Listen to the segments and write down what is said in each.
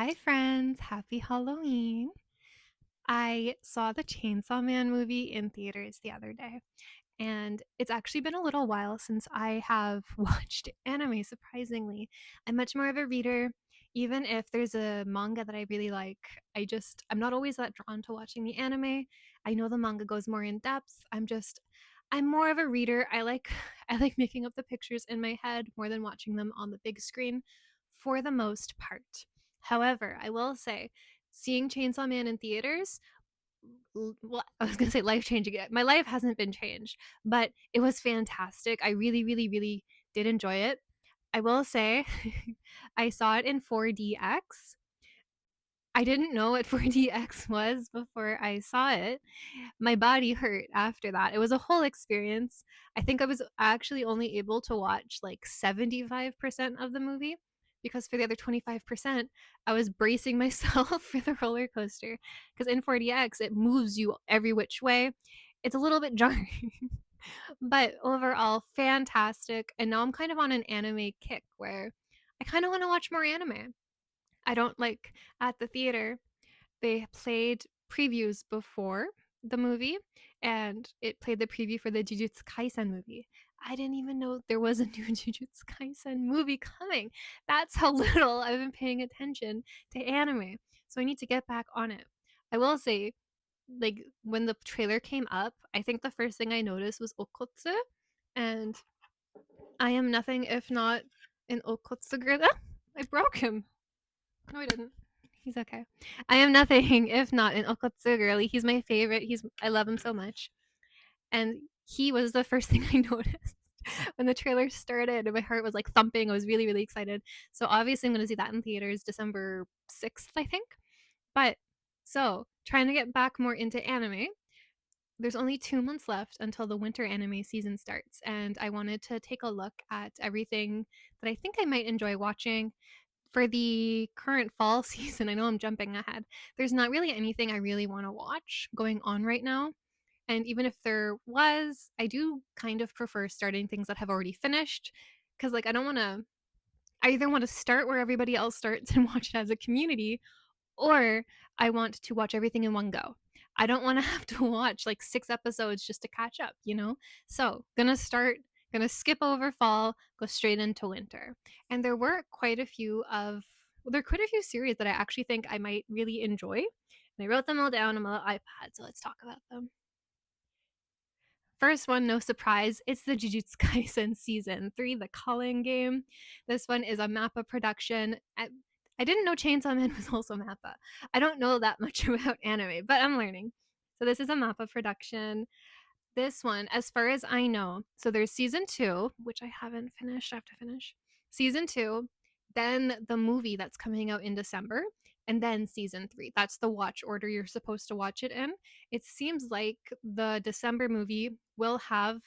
Hi, friends. Happy Halloween. I saw the Chainsaw Man movie in theaters the other day, and it's actually been a little while since I have watched anime, surprisingly. I'm much more of a reader. Even if there's a manga that I really like, I'm not always that drawn to watching the anime. I know the manga goes more in depth. I'm more of a reader. I like making up the pictures in my head more than watching them on the big screen for the most part. However, I will say seeing Chainsaw Man in theaters, well, I was gonna say life changing. My life hasn't been changed, but it was fantastic. I really, really, really did enjoy it. I will say, I saw it in 4DX. I didn't know what 4DX was before I saw it. My body hurt after that. It was a whole experience. I think I was actually only able to watch like 75% of the movie because for the other 25%, I was bracing myself for the roller coaster. Because in 4DX, it moves you every which way. It's a little bit jarring, but overall, fantastic. And now I'm kind of on an anime kick where I kind of want to watch more anime. I don't like at the theater they played previews before the movie, and it played the preview for the Jujutsu Kaisen movie. I didn't even know there was a new Jujutsu Kaisen movie coming. That's how little I've been paying attention to anime. So I need to get back on it. I will say, like, when the trailer came up, I think the first thing I noticed was Okotsu, and I am nothing if not an Okotsu girl. Ah, I broke him. No, I didn't. He's okay. I am nothing if not an Okotsu girly. He's my favorite. I love him so much. And he was the first thing I noticed when the trailer started. And my heart was like thumping. I was really, really excited. So obviously I'm gonna see that in theaters December 6th, I think. But so trying to get back more into anime. There's only 2 months left until the winter anime season starts, and I wanted to take a look at everything that I think I might enjoy watching for the current fall season. I know I'm jumping ahead. There's not really anything I really want to watch going on right now. And even if there was, I do kind of prefer starting things that have already finished because, like, I either want to start where everybody else starts and watch it as a community, or I want to watch everything in one go. I don't want to have to watch like 6 episodes just to catch up, you know? So, gonna skip over fall, go straight into winter. And there are quite a few series that I actually think I might really enjoy. And I wrote them all down on my iPad, so let's talk about them. First one, no surprise, it's the Jujutsu Kaisen Season 3, the Calling Game. This one is a Mappa production. I didn't know Chainsaw Man was also Mappa. I don't know that much about anime, but I'm learning. So this is a Mappa production. This one, as far as I know, so there's season 2, which I haven't finished. I have to finish. Season 2, then the movie that's coming out in December, and then season 3. That's the watch order you're supposed to watch it in. It seems like the December movie will have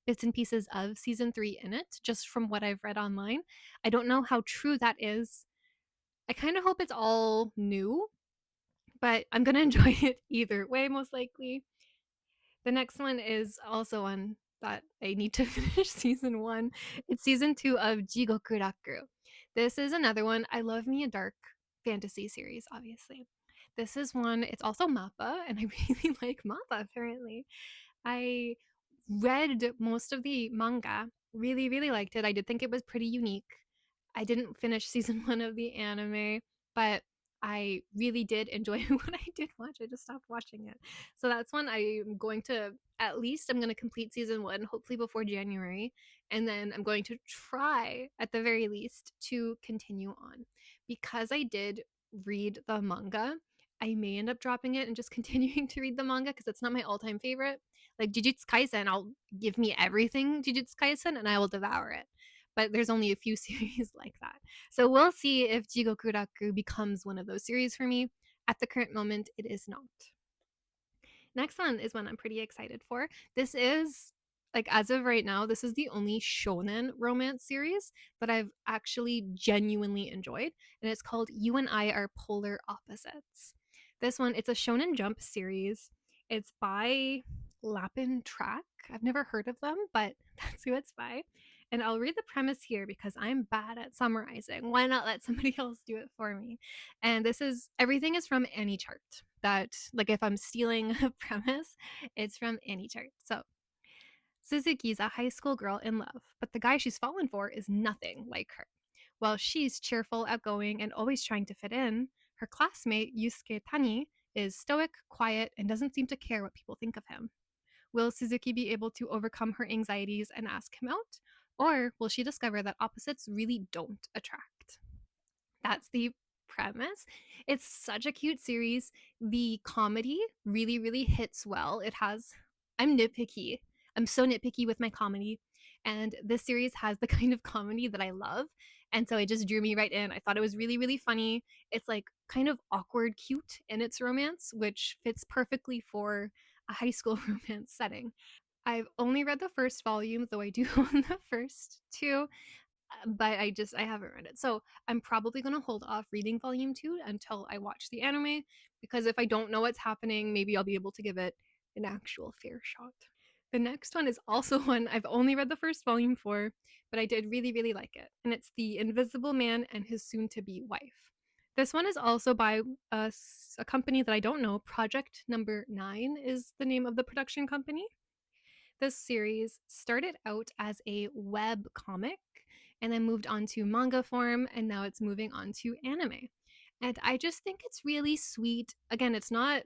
bits and pieces of season 3 in it, just from what I've read online. I don't know how true that is. I kind of hope it's all new, but I'm going to enjoy it either way, most likely. The next one is also one that I need to finish season 1. It's season 2 of Jigokuraku. This is another one. I love me a dark fantasy series, obviously. This is one, it's also Mappa, and I really like Mappa apparently. I read most of the manga, really, really liked it. I did think it was pretty unique. I didn't finish season 1 of the anime, but I really did enjoy what I did watch. I just stopped watching it. So that's one I'm going to, at least I'm going to complete season 1, hopefully before January. And then I'm going to try, at the very least, to continue on. Because I did read the manga, I may end up dropping it and just continuing to read the manga because it's not my all-time favorite. Like Jujutsu Kaisen, I'll give me everything Jujutsu Kaisen and I will devour it. But there's only a few series like that. So we'll see if Jigokuraku becomes one of those series for me. At the current moment, it is not. Next one is one I'm pretty excited for. This is, like, as of right now, this is the only shounen romance series that I've actually genuinely enjoyed, and it's called You and I Are Polar Opposites. This one, it's a Shonen Jump series. It's by Lapin Track. I've never heard of them, but that's who it's by. And I'll read the premise here because I'm bad at summarizing. Why not let somebody else do it for me? And this is everything is from any chart. That, like, if I'm stealing a premise, it's from any chart. So Suzuki's a high school girl in love, but the guy she's fallen for is nothing like her. While she's cheerful, outgoing, and always trying to fit in, her classmate Yusuke Tani is stoic, quiet, and doesn't seem to care what people think of him. Will Suzuki be able to overcome her anxieties and ask him out? Or will she discover that opposites really don't attract? That's the premise. It's such a cute series. The comedy really, really hits well. It has, I'm nitpicky. I'm so nitpicky with my comedy. And this series has the kind of comedy that I love. And so it just drew me right in. I thought it was really, really funny. It's like kind of awkward, cute in its romance, which fits perfectly for a high school romance setting. I've only read the first volume, though I do own the first two, but I haven't read it. So I'm probably going to hold off reading volume 2 until I watch the anime, because if I don't know what's happening, maybe I'll be able to give it an actual fair shot. The next one is also one I've only read the first volume for, but I did really, really like it. And it's The Invisible Man and His Soon to Be Wife. This one is also by a company that I don't know. Project Number 9 is the name of the production company. This series started out as a web comic and then moved on to manga form, and now it's moving on to anime. And I just think it's really sweet. Again, it's not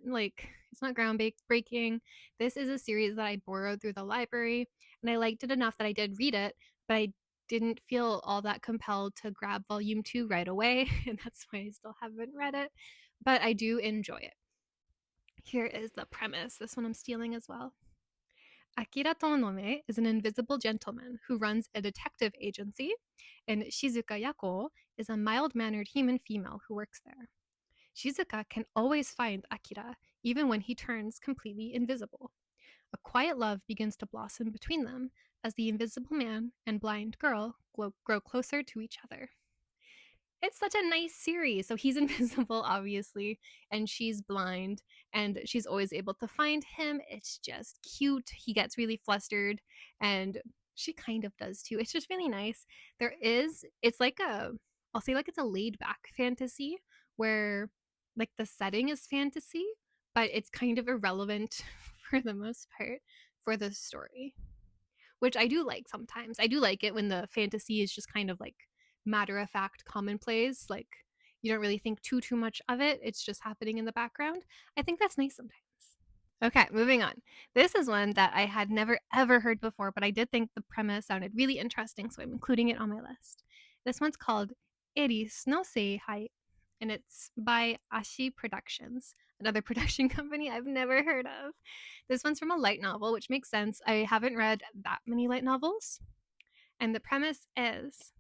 groundbreaking. This is a series that I borrowed through the library, and I liked it enough that I did read it, but I didn't feel all that compelled to grab volume 2 right away, and that's why I still haven't read it. But I do enjoy it. Here is the premise. This one I'm stealing as well. Akira Tonome is an invisible gentleman who runs a detective agency, and Shizuka Yako is a mild mannered human female who works there. Shizuka can always find Akira, even when he turns completely invisible. A quiet love begins to blossom between them as the invisible man and blind girl grow closer to each other. It's such a nice series. So he's invisible, obviously, and she's blind, and she's always able to find him. It's just cute. He gets really flustered, and she kind of does too. It's just really nice. It's like I'll say like it's a laid back fantasy where like the setting is fantasy, but it's kind of irrelevant for the most part for the story, which I do like sometimes. I do like it when the fantasy is just kind of like matter of fact commonplace, like you don't really think too much of it. It's just happening in the background. I think that's nice sometimes. Okay, moving on. This is one that I had never ever heard before, but I did think the premise sounded really interesting, so I'm including it on my list. This one's called Erisu no Seihai, and it's by Ashi Productions, another production company I've never heard of. This one's from a light novel, which makes sense. I haven't read that many light novels. And the premise is,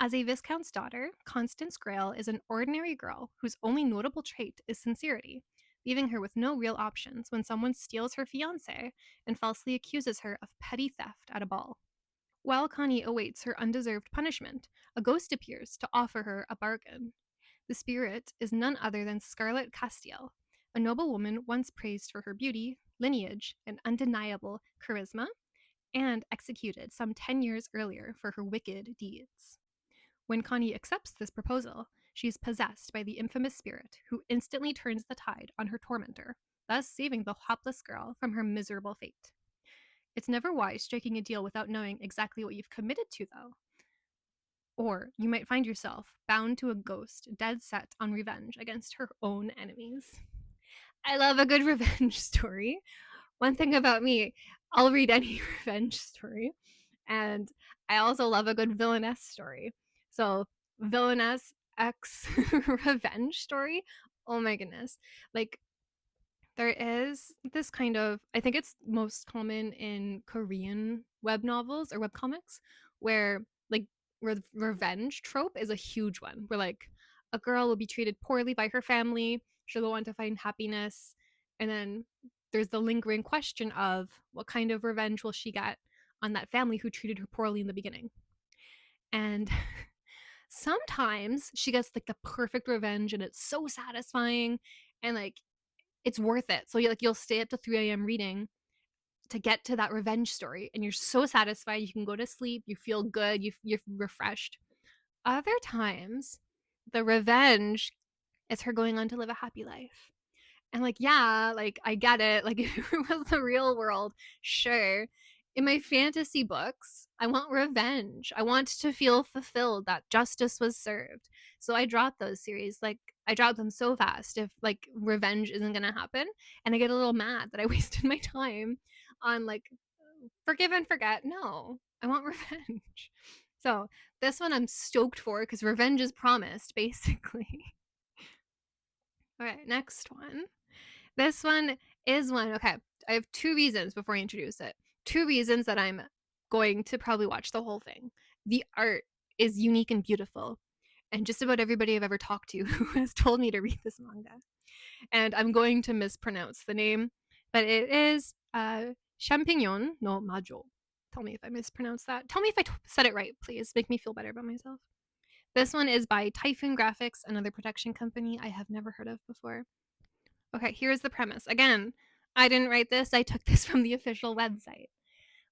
as a Viscount's daughter, Constance Grayle is an ordinary girl whose only notable trait is sincerity, leaving her with no real options when someone steals her fiancé and falsely accuses her of petty theft at a ball. While Connie awaits her undeserved punishment, a ghost appears to offer her a bargain. The spirit is none other than Scarlett Castiel, a noble woman once praised for her beauty, lineage, and undeniable charisma, and executed some 10 years earlier for her wicked deeds. When Connie accepts this proposal, she is possessed by the infamous spirit, who instantly turns the tide on her tormentor, thus saving the hapless girl from her miserable fate. It's never wise striking a deal without knowing exactly what you've committed to, though. Or you might find yourself bound to a ghost dead set on revenge against her own enemies. I love a good revenge story. One thing about me, I'll read any revenge story. And I also love a good villainess story. So, villainess X revenge story. Oh my goodness. Like, there is this kind of, I think it's most common in Korean web novels or web comics, where like revenge trope is a huge one, where like a girl will be treated poorly by her family, she'll go on to find happiness, and then there's the lingering question of what kind of revenge will she get on that family who treated her poorly in the beginning. And sometimes she gets like the perfect revenge and it's so satisfying, and like it's worth it. So you'll stay up to 3 a.m. reading to get to that revenge story, and you're so satisfied. You can go to sleep, you feel good, you're refreshed. Other times, the revenge is her going on to live a happy life. And like, yeah, like I get it. Like if it was the real world, sure. In my fantasy books, I want revenge. I want to feel fulfilled that justice was served. So I drop those series. Like I drop them so fast if like revenge isn't gonna happen. And I get a little mad that I wasted my time on like forgive and forget. No, I want revenge. So this one I'm stoked for because revenge is promised, basically. All right, next one. This one is one. Okay, I have two reasons before I introduce it. Two reasons that I'm going to probably watch the whole thing. The art is unique and beautiful, and just about everybody I've ever talked to who has told me to read this manga. And I'm going to mispronounce the name, but it is Champignon no Majo. Tell me if I mispronounced that. Tell me if I said it right, please. Make me feel better about myself. This one is by Typhoon Graphics, another production company I have never heard of before. Okay, here's the premise. Again, I didn't write this, I took this from the official website.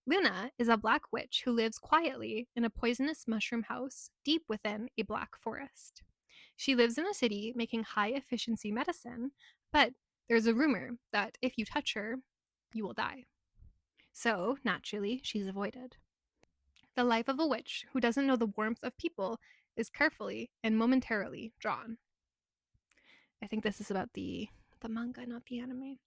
Luna is a black witch who lives quietly in a poisonous mushroom house deep within a black forest. She lives in a city making high efficiency medicine, but there's a rumor that if you touch her, you will die. So, naturally, she's avoided. The life of a witch who doesn't know the warmth of people is carefully and momentarily drawn. I think this is about the manga, not the anime.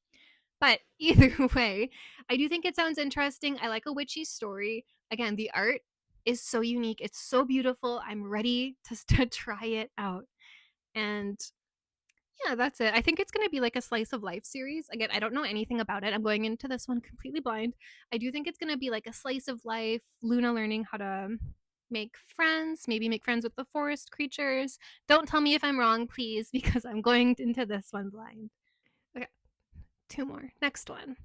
But either way, I do think it sounds interesting. I like a witchy story. Again, the art is so unique. It's so beautiful. I'm ready to try it out. And yeah, that's it. I think it's going to be like a slice of life series. Again, I don't know anything about it. I'm going into this one completely blind. I do think it's going to be like a slice of life, Luna learning how to make friends, maybe make friends with the forest creatures. Don't tell me if I'm wrong, please, because I'm going into this one blind. Okay, two more. Next one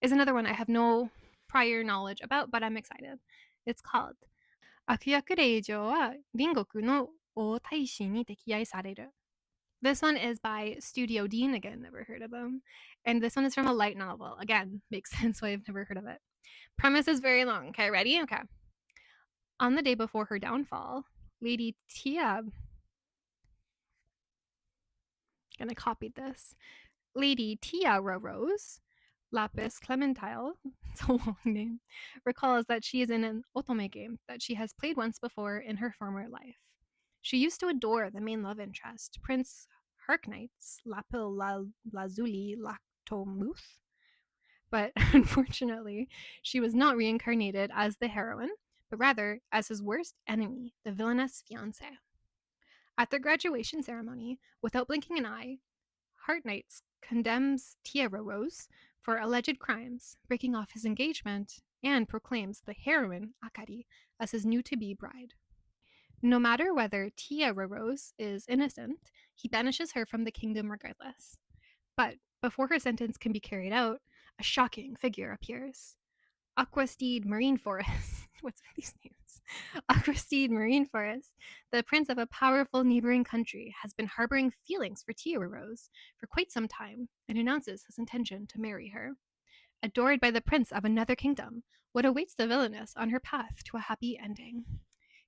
is another one I have no prior knowledge about, but I'm excited. It's called Akuyaku Reijou wa Ringoku no Outaishi ni Dekiai Sareru. This one is by Studio Dean, again, never heard of them. And this one is from a light novel. Again, makes sense why I've never heard of it. Premise is very long. Okay, ready? Okay. On the day before her downfall, Lady Tia, gonna copy this. Lady Tiara Rose, Lapis Clementine, it's a long name, recalls that she is in an otome game that she has played once before in her former life. She used to adore the main love interest, Prince Harknight's Lapil Lazuli Lactomuth, but unfortunately, she was not reincarnated as the heroine, but rather as his worst enemy, the villainous fiance. At their graduation ceremony, without blinking an eye, Harknights condemns Tiara Rose for alleged crimes, breaking off his engagement, and proclaims the heroine, Akari, as his new-to-be bride. No matter whether Tiara Rose is innocent, he banishes her from the kingdom regardless. But before her sentence can be carried out, a shocking figure appears. Aquasteed Marine Forest. What's with these names? Aquasteed Marine Forest, the prince of a powerful neighboring country, has been harboring feelings for Tiara Rose for quite some time and announces his intention to marry her. Adored by the prince of another kingdom, what awaits the villainess on her path to a happy ending?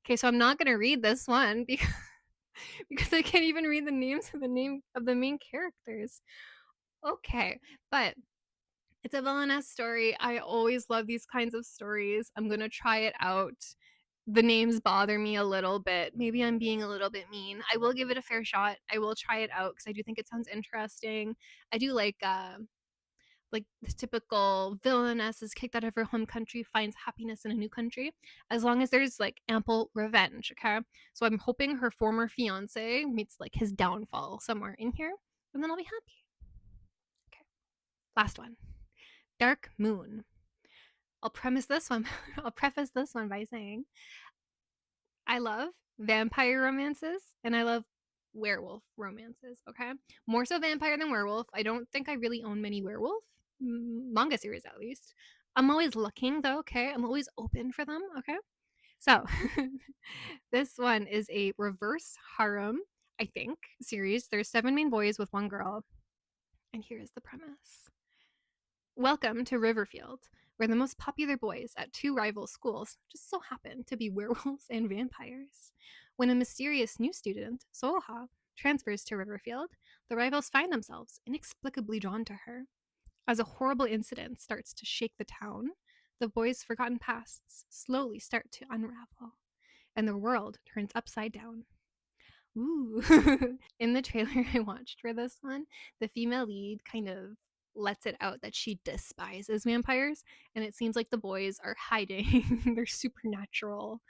Okay, so I'm not going to read this one because I can't even read the names of the main characters. Okay, but it's a villainess story. I always love these kinds of stories. I'm going to try it out. The names bother me a little bit. Maybe I'm being a little bit mean. I will give it a fair shot. I will try it out because I do think it sounds interesting. I do like the typical villainess is kicked out of her home country, finds happiness in a new country, as long as there's like ample revenge. Okay, so I'm hoping her former fiance meets like his downfall somewhere in here, and then I'll be happy. Okay, last one. Dark Moon. I'll premise this one. I'll preface this one by saying I love vampire romances and I love werewolf romances. Okay, more so vampire than werewolf. I don't think I really own many werewolf manga series, at least. I'm always looking though. Okay, I'm always open for them. Okay, so this one is a reverse harem, I think, series. There's 7 main boys with 1 girl, and here is the premise. Welcome to Riverfield, where the most popular boys at two rival schools just so happen to be werewolves and vampires. When a mysterious new student, Soha, transfers to Riverfield, the rivals find themselves inexplicably drawn to her. As a horrible incident starts to shake the town, the boys' forgotten pasts slowly start to unravel, and the world turns upside down. Ooh. In the trailer I watched for this one, the female lead kind of lets it out that she despises vampires, and it seems like the boys are hiding their supernatural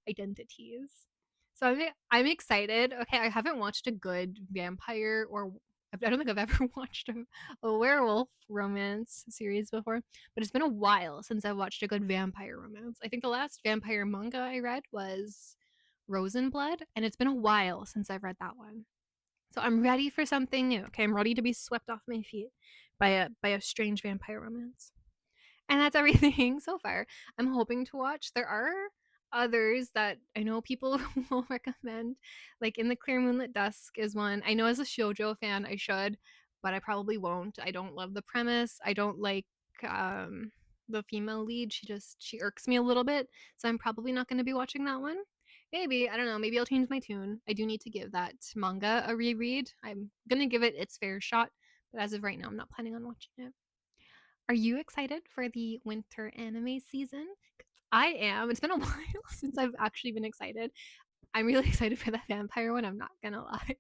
identities. So I'm excited. Okay, I haven't watched a good vampire or I don't think I've ever watched a werewolf romance series before, but it's been a while since I've watched a good vampire romance. I think the last vampire manga I read was Rosenblood, and it's been a while since I've read that one. So I'm ready for something new. Okay, I'm ready to be swept off my feet by a strange vampire romance. And that's everything so far. I'm hoping to watch. There are others that I know people will recommend. Like In the Clear Moonlit Dusk is one. I know as a shoujo fan I should, but I probably won't. I don't love the premise. I don't like the female lead. She irks me a little bit, so I'm probably not going to be watching that one. Maybe, I don't know, maybe I'll change my tune. I do need to give that manga a reread. I'm going to give it its fair shot, but as of right now I'm not planning on watching it. Are you excited for the winter anime season? I am. It's been a while since I've actually been excited. I'm really excited for that vampire one, I'm not gonna lie.